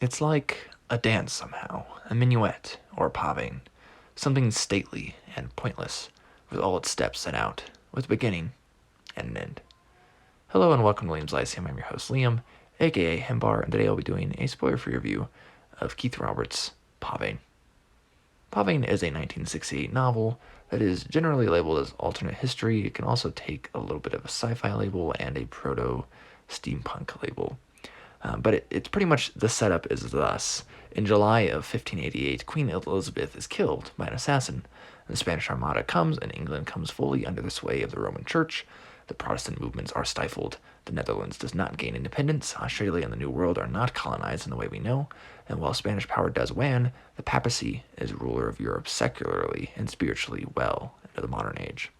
It's like a dance somehow, a minuet or a pavane, something stately and pointless, with all its steps set out, with a beginning and an end. Hello and welcome to Liam's Lyceum. I'm your host Liam, aka Himbar, and today I'll be doing a spoiler-free review of Keith Roberts' Pavane. Pavane is a 1968 novel that is generally labeled as alternate history. It can also take a little bit of a sci-fi label and a proto-steampunk label. But it's pretty much the setup is thus. In July of 1588, Queen Elizabeth is killed by an assassin. The Spanish Armada comes, and England comes fully under the sway of the Roman Church. The Protestant movements are stifled. The Netherlands does not gain independence. Australia and the New World are not colonized in the way we know. And while Spanish power does wane, the papacy is ruler of Europe secularly and spiritually well into the modern age.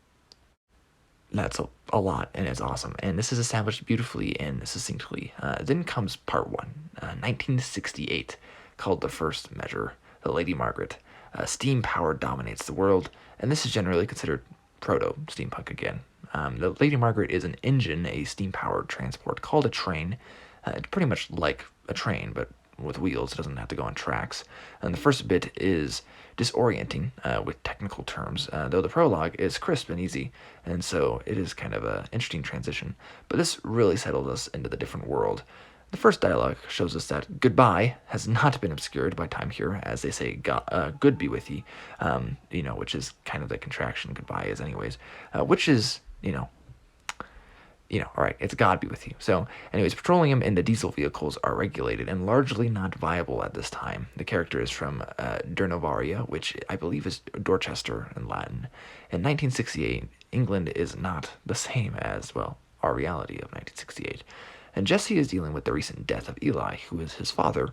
That's a lot, and it's awesome. And this is established beautifully and succinctly. Then comes part one, 1968, called The First Measure, The Lady Margaret. Steam power dominates the world, and this is generally considered proto-steampunk again. The Lady Margaret is an engine, a steam-powered transport called a train. It's pretty much like a train, but with wheels. It doesn't have to go on tracks. And the first bit is disorienting with technical terms, though the prologue is crisp and easy, and so it is kind of an interesting transition. But this really settles us into the different world. The first dialogue shows us that goodbye has not been obscured by time here, as they say, good be with ye, which is kind of the contraction goodbye is anyways, which is, all right, it's God be with you. So, anyways, petroleum and the diesel vehicles are regulated and largely not viable at this time. The character is from Durnovaria, which I believe is Dorchester in Latin. In 1968, England is not the same as, well, our reality of 1968. And Jesse is dealing with the recent death of Eli, who is his father,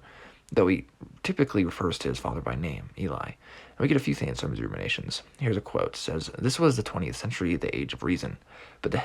though he typically refers to his father by name, Eli. And we get a few things from his ruminations. Here's a quote. It says, "This was the 20th century, the age of reason. But the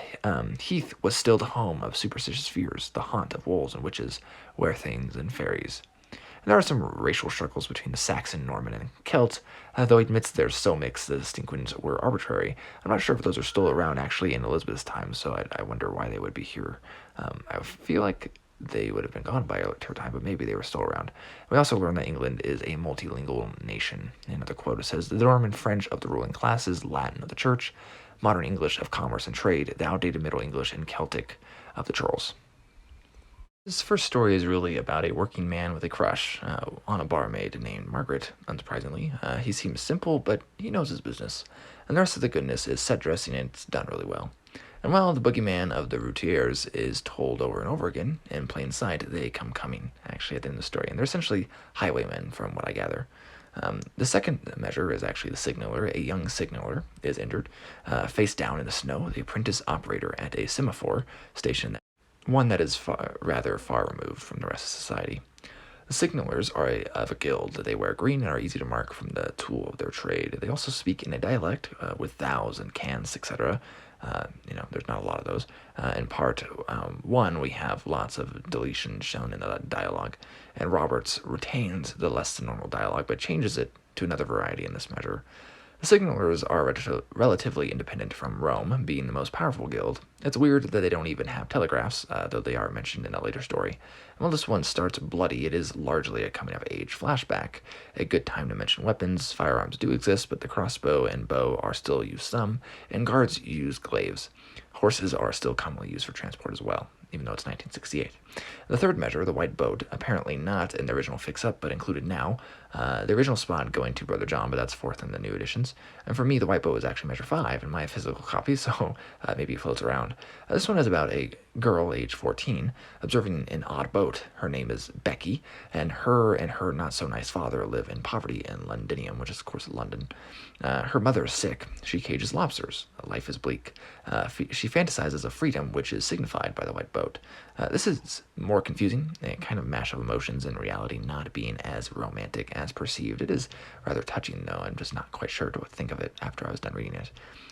heath was still the home of superstitious fears, the haunt of wolves and witches, were-things and fairies." And there are some racial struggles between the Saxon, Norman, and Celt, though he admits they're so mixed the distinctions were arbitrary. I'm not sure if those are still around actually in Elizabeth's time, so I wonder why they would be here. I feel like they would have been gone by her time, but maybe they were still around. We also learn that England is a multilingual nation. Another quote says, "The Norman French of the ruling classes, Latin of the church, modern English of commerce and trade, the outdated Middle English and Celtic of the churls." This first story is really about a working man with a crush on a barmaid named Margaret, unsurprisingly. He seems simple, but he knows his business. And the rest of the goodness is set dressing, and it's done really well. And while the boogeyman of the routiers is told over and over again, in plain sight, they come coming, actually, at the end of the story. And they're essentially highwaymen, from what I gather. The second measure is actually the signaler. A young signaler is injured, face down in the snow, the apprentice operator at a semaphore station, one that is rather far removed from the rest of society. The signalers are of a guild. They wear green and are easy to mark from the tool of their trade. They also speak in a dialect with thous and cans, etc. There's not a lot of those. In part one, we have lots of deletions shown in the dialogue, and Roberts retains the less than normal dialogue, but changes it to another variety in this measure. The signalers are relatively independent from Rome, being the most powerful guild. It's weird that they don't even have telegraphs, though they are mentioned in a later story. And while this one starts bloody, it is largely a coming-of-age flashback. A good time to mention weapons. Firearms do exist, but the crossbow and bow are still used some, and guards use glaives. Horses are still commonly used for transport as well, even though it's 1968. The third measure, the white boat, apparently not in the original fix-up, but included now. The original spot going to Brother John, but that's fourth in the new editions. And for me, the white boat is actually measure 5 in my physical copy, so maybe it floats around. This one is about a girl, age 14, observing an odd boat. Her name is Becky, and her not-so-nice father live in poverty in Londinium, which is, of course, London. Her mother is sick. She cages lobsters. Life is bleak. She fantasizes of freedom, which is signified by the white boat. This is more confusing, a kind of mash of emotions and reality not being as romantic as perceived. It is rather touching, though. I'm just not quite sure what to think of it after I was done reading it.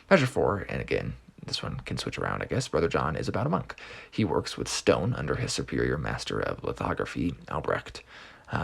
Measure 4, and again, this one can switch around, I guess. Brother John is about a monk. He works with stone under his superior master of lithography, Albrecht.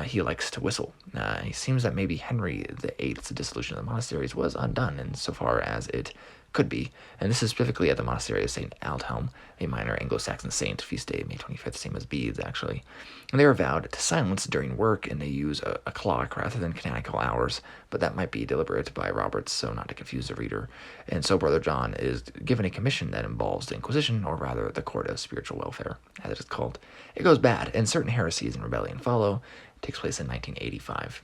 He likes to whistle. It seems that maybe Henry VIII's dissolution of the monasteries was undone insofar as it Could be, and this is specifically at the monastery of St. Aldhelm, a minor Anglo-Saxon saint, feast day May 25th, same as Bede's actually. And they are vowed to silence during work, and they use a clock rather than canonical hours, but that might be deliberate by Roberts, so not to confuse the reader. And so Brother John is given a commission that involves the Inquisition, or rather the Court of Spiritual Welfare, as it is called. It goes bad, and certain heresies and rebellion follow. It takes place in 1985.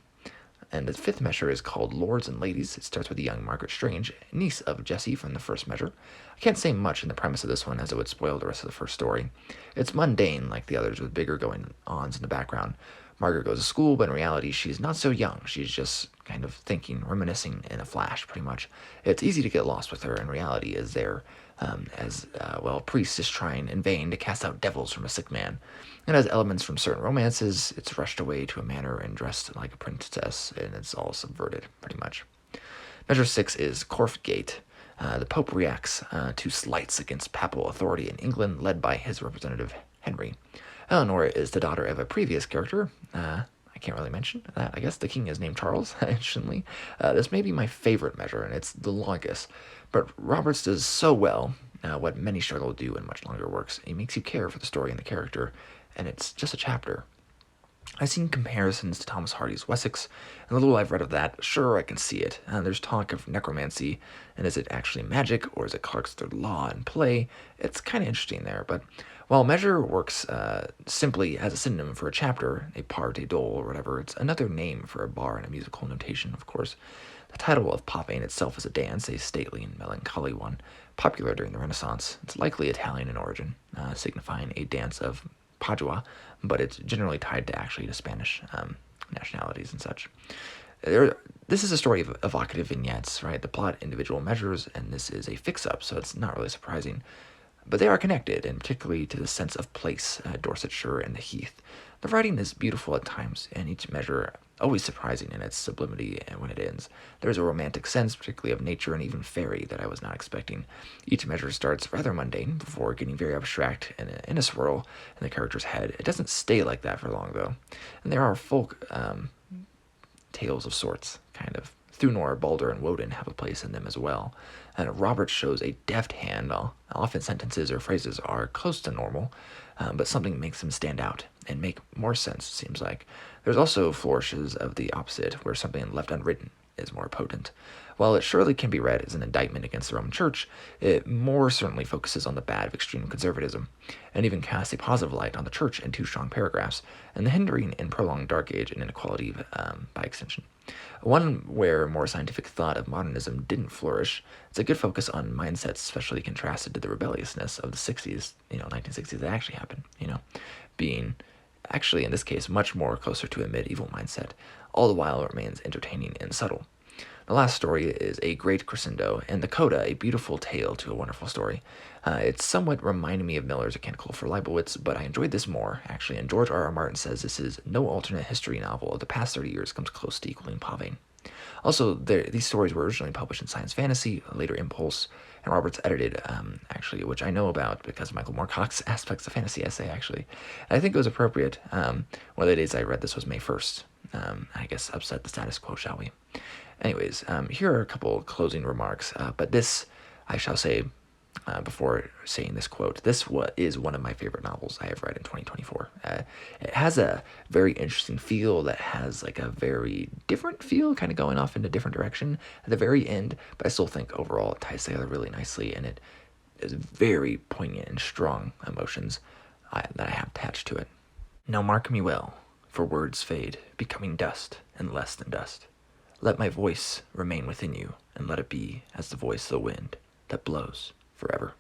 And the fifth measure is called Lords and Ladies. It starts with a young Margaret Strange, niece of Jessie from the first measure. I can't say much in the premise of this one, as it would spoil the rest of the first story. It's mundane, like the others, with bigger going-ons in the background. Margaret goes to school, but in reality, she's not so young. She's just kind of thinking, reminiscing in a flash, pretty much. It's easy to get lost with her, and reality is there, as a priest is trying in vain to cast out devils from a sick man. It has elements from certain romances. It's rushed away to a manor and dressed like a princess, and it's all subverted, pretty much. Measure 6 is Corfgate. The Pope reacts to slights against papal authority in England, led by his representative, Henry. Eleanor is the daughter of a previous character. I can't really mention that. I guess the king is named Charles, interestingly. This may be my favorite measure, and it's the longest. But Roberts does so well what many struggle to do in much longer works. He makes you care for the story and the character, and it's just a chapter. I've seen comparisons to Thomas Hardy's Wessex, and the little I've read of that, sure, I can see it. There's talk of necromancy, and is it actually magic, or is it Clark's third law in play? It's kind of interesting there, but while measure works simply as a synonym for a chapter, a part, a dole, or whatever, it's another name for a bar in a musical notation, of course. The title of Pavane itself is a dance, a stately and melancholy one, popular during the Renaissance. It's likely Italian in origin, signifying a dance of Padua, but it's generally tied to Spanish nationalities and such. This is a story of evocative vignettes, right? The plot, individual measures, and this is a fix-up, so it's not really surprising. But they are connected, and particularly to the sense of place, Dorsetshire and the Heath. The writing is beautiful at times, and each measure always surprising in its sublimity and when it ends. There's a romantic sense, particularly of nature and even fairy, that I was not expecting. Each measure starts rather mundane before getting very abstract and in a swirl in the character's head. It doesn't stay like that for long, though. And there are folk tales of sorts, kind of. Thunor, Balder, and Woden have a place in them as well. And Robert shows a deft hand. Often sentences or phrases are close to normal, but something makes them stand out and make more sense, it seems like. There's also flourishes of the opposite, where something left unwritten is more potent. While it surely can be read as an indictment against the Roman Church, it more certainly focuses on the bad of extreme conservatism, and even casts a positive light on the Church in two strong paragraphs, and the hindering and prolonged Dark Age and inequality by extension. One where more scientific thought of modernism didn't flourish. It's a good focus on mindsets, especially contrasted to the rebelliousness of the 60s, 1960s that actually happened, being actually in this case much more closer to a medieval mindset, all the while it remains entertaining and subtle. The last story is A Great Crescendo, and the Coda, a beautiful tale to a wonderful story. It's somewhat reminding me of Miller's A Canticle for Leibowitz, but I enjoyed this more, actually, and George R.R. Martin says this is no alternate history novel of the past 30 years comes close to equaling Pavane. Also, these stories were originally published in Science Fantasy, later Impulse, and Roberts edited, which I know about because of Michael Moorcock's Aspects of Fantasy essay, actually. And I think it was appropriate. One of the days I read this was May 1st. I guess upset the status quo, shall we? Anyways, here are a couple closing remarks, but this, I shall say, before saying this quote, this is one of my favorite novels I have read in 2024. It has a very interesting feel that has like a very different feel, kind of going off in a different direction at the very end, but I still think overall it ties together really nicely, and it is very poignant and strong emotions that I have attached to it. Now mark me well, for words fade, becoming dust and less than dust. Let my voice remain within you, and let it be as the voice of the wind that blows forever.